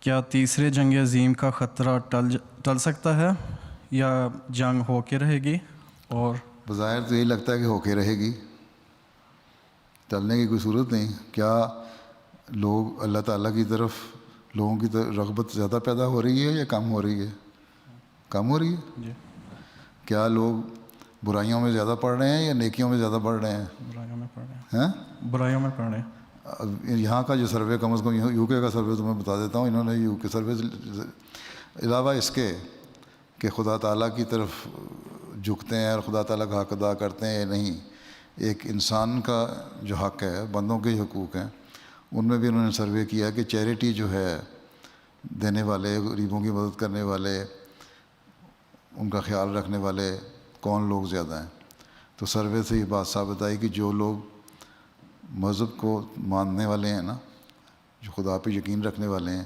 کیا تیسرے جنگ عظیم کا خطرہ ٹل سکتا ہے یا جنگ ہو کے رہے گی؟ اور بظاہر تو یہی لگتا ہے کہ ہو کے رہے گی، ٹلنے کی کوئی صورت نہیں۔ کیا لوگ اللہ تعالیٰ کی طرف لوگوں کی طرف رغبت زیادہ پیدا ہو رہی ہے یا کم ہو رہی ہے؟ کم ہو رہی ہے۔ جی، کیا لوگ برائیوں میں زیادہ پڑھ رہے ہیں یا نیکیوں میں زیادہ پڑھ رہے ہیں؟ برائیوں میں پڑھ رہے ہیں۔ ہیں برائیوں میں پڑھ رہے ہیں۔ یہاں کا جو survey, come is come you کے کا سروے تو میں بتا دیتا ہوں، انہوں نے یو کے سروے علاوہ اس کے کہ خدا تعالیٰ کی طرف جھکتے ہیں اور خدا تعالیٰ کا حق ادا کرتے ہیں یا نہیں، ایک انسان کا جو حق ہے، بندوں کے حقوق ہیں، ان میں بھی انہوں نے سروے کیا کہ چیریٹی جو ہے، دینے والے، غریبوں کی مدد کرنے والے، ان کا خیال رکھنے والے کون لوگ زیادہ ہیں۔ تو سروے سے یہ بات ثابت آئی کہ جو لوگ مذہب کو ماننے والے ہیں نا، جو خدا پہ یقین رکھنے والے ہیں،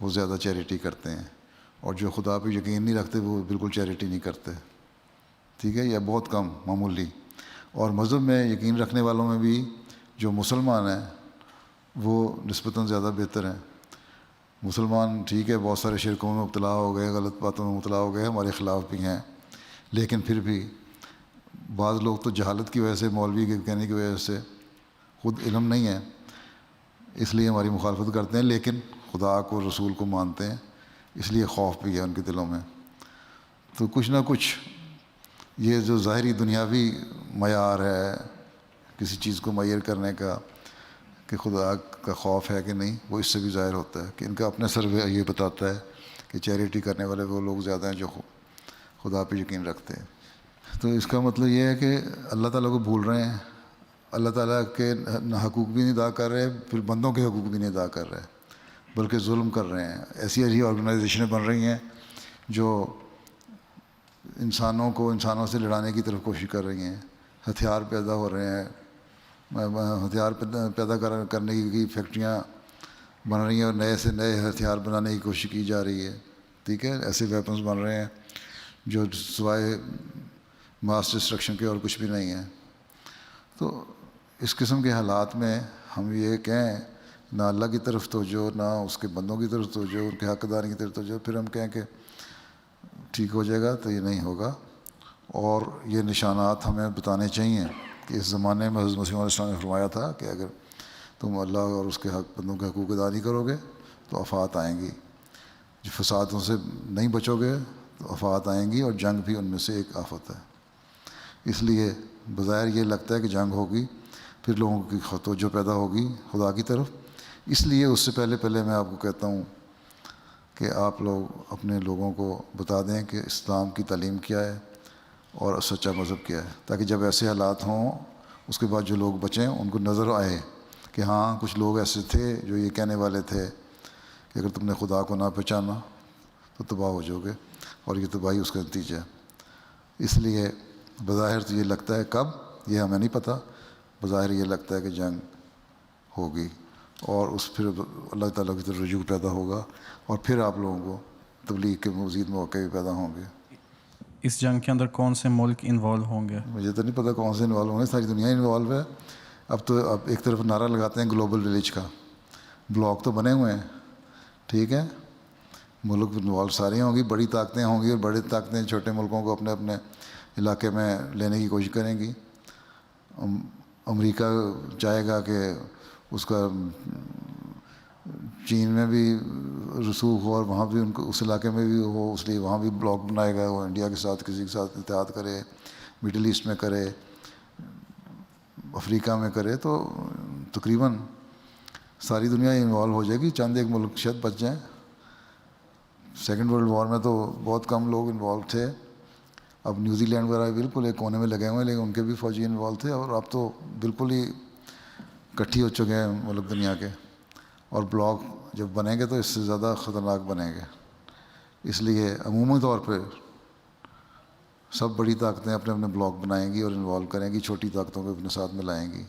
وہ زیادہ چیریٹی کرتے ہیں، اور جو خدا پہ یقین نہیں رکھتے وہ بالکل چیریٹی نہیں کرتے، ٹھیک ہے، یا بہت کم، معمولی۔ اور مذہب میں یقین رکھنے والوں میں بھی جو مسلمان ہیں وہ نسبتاً زیادہ بہتر ہیں۔ مسلمان ٹھیک ہے بہت سارے شرکوں میں مبتلا ہو گئے، غلط باتوں میں مبتلا ہو گئے، ہمارے خلاف بھی ہیں، لیکن پھر بھی بعض لوگ تو جہالت کی وجہ سے، مولوی کے کہنے کی وجہ سے، خود علم نہیں ہے اس لیے ہماری مخالفت کرتے ہیں، لیکن خدا کو، رسول کو مانتے ہیں، اس لیے خوف بھی ہے ان کے دلوں میں۔ تو کچھ نہ کچھ یہ جو ظاہری دنیاوی معیار ہے کسی چیز کو معیار کرنے کا کہ خدا کا خوف ہے کہ نہیں، وہ اس سے بھی ظاہر ہوتا ہے کہ ان کا اپنا سروے یہ بتاتا ہے کہ چیریٹی کرنے والے وہ لوگ زیادہ ہیں جو خدا پہ یقین رکھتے ہیں۔ تو اس کا مطلب یہ ہے کہ اللہ تعالیٰ کو بھول رہے ہیں، اللہ تعالیٰ کے حقوق بھی نہیں ادا کر رہے، پھر بندوں کے حقوق بھی نہیں ادا کر رہے، بلکہ ظلم کر رہے ہیں۔ ایسی ایسی آرگنائزیشنیں بن رہی ہیں جو انسانوں کو انسانوں سے لڑانے کی طرف کوشش کر رہی ہیں، ہتھیار پیدا ہو رہے ہیں، ہتھیار پیدا کرنے کی فیکٹریاں بن رہی ہیں اور نئے سے نئے ہتھیار بنانے کی کوشش کی جا رہی ہے، ٹھیک ہے، ایسے ویپنز بن رہے ہیں جو سوائے ماس ڈسٹرکشن کے اور کچھ بھی نہیں ہے۔ تو اس قسم کے حالات میں ہم یہ کہیں نہ اللہ کی طرف توجہ، نہ اس کے بندوں کی طرف توجہ، ان کے حق داری کی طرف توجہ، پھر ہم کہیں کہ ٹھیک ہو جائے گا، تو یہ نہیں ہوگا۔ اور یہ نشانات ہمیں بتانے چاہیے کہ اس زمانے میں حضرت مسیح علیہ السلام نے فرمایا تھا کہ اگر تم اللہ اور اس کے بندوں کے حقوق ادا نہیں کرو گے تو آفات آئیں گی، جو فسادوں سے نہیں بچو گے تو آفات آئیں گی، اور جنگ بھی ان میں سے ایک آفت ہے۔ اس لیے بظاہر یہ لگتا ہے کہ جنگ ہوگی، پھر لوگوں کی توجہ پیدا ہوگی خدا کی طرف۔ اس لیے اس سے پہلے میں آپ کو کہتا ہوں کہ آپ لوگ اپنے لوگوں کو بتا دیں کہ اسلام کی تعلیم کیا ہے اور سچا مذہب کیا ہے، تاکہ جب ایسے حالات ہوں اس کے بعد جو لوگ بچیں ان کو نظر آئے کہ ہاں کچھ لوگ ایسے تھے جو یہ کہنے والے تھے کہ اگر تم نے خدا کو نہ پہچانا تو تباہ ہو جاؤ گے، اور یہ تباہی اس کا نتیجہ ہے۔ اس لیے بظاہر تو یہ لگتا ہے، کب یہ ہمیں نہیں پتہ، بظاہر یہ لگتا ہے کہ جنگ ہوگی، اور اس پھر اللہ تعالیٰ کی طرف رجوع پیدا ہوگا، اور پھر آپ لوگوں کو تبلیغ کے مزید موقع بھی پیدا ہوں گے۔ اس جنگ کے اندر کون سے ملک انوالو ہوں گے؟ مجھے تو نہیں پتہ کون سے انوالو ہوں گے، ساری دنیا انوالو ہے۔ اب ایک طرف نعرہ لگاتے ہیں گلوبل ولیج کا، بلاک تو بنے ہوئے ہیں، ٹھیک ہے، ملک انوالو سارے ہوں گی، بڑی طاقتیں ہوں گی، اور بڑی طاقتیں چھوٹے ملکوں کو اپنے اپنے علاقے میں لینے کی کوشش کریں گی۔ امریکہ چاہے گا کہ اس کا چین میں بھی رسوخ ہو اور وہاں بھی ان کو اس علاقے میں بھی ہو، اس لیے وہاں بھی بلاک بنائے گا، وہ انڈیا کے ساتھ کسی کے ساتھ اتحاد کرے، مڈل ایسٹ میں کرے، افریقہ میں کرے، تو تقریباً ساری دنیا انوالو ہو جائے گی، چند ایک ملک شاید بچ جائیں۔ سیکنڈ ورلڈ وار میں تو بہت کم لوگ انوالو تھے، اب نیوزی لینڈ وغیرہ بالکل ایک کونے میں لگے ہوئے ہیں، لیکن ان کے بھی فوجی انوالو تھے، اور اب تو بالکل ہی کٹھی ہو چکے ہیں ملک دنیا کے، اور بلاک جب بنیں گے تو اس سے زیادہ خطرناک بنیں گے۔ اس لیے عمومی طور پہ سب بڑی طاقتیں اپنے اپنے بلاک بنائیں گی اور انوالو کریں گی، چھوٹی طاقتوں کو اپنے ساتھ ملائیں گی۔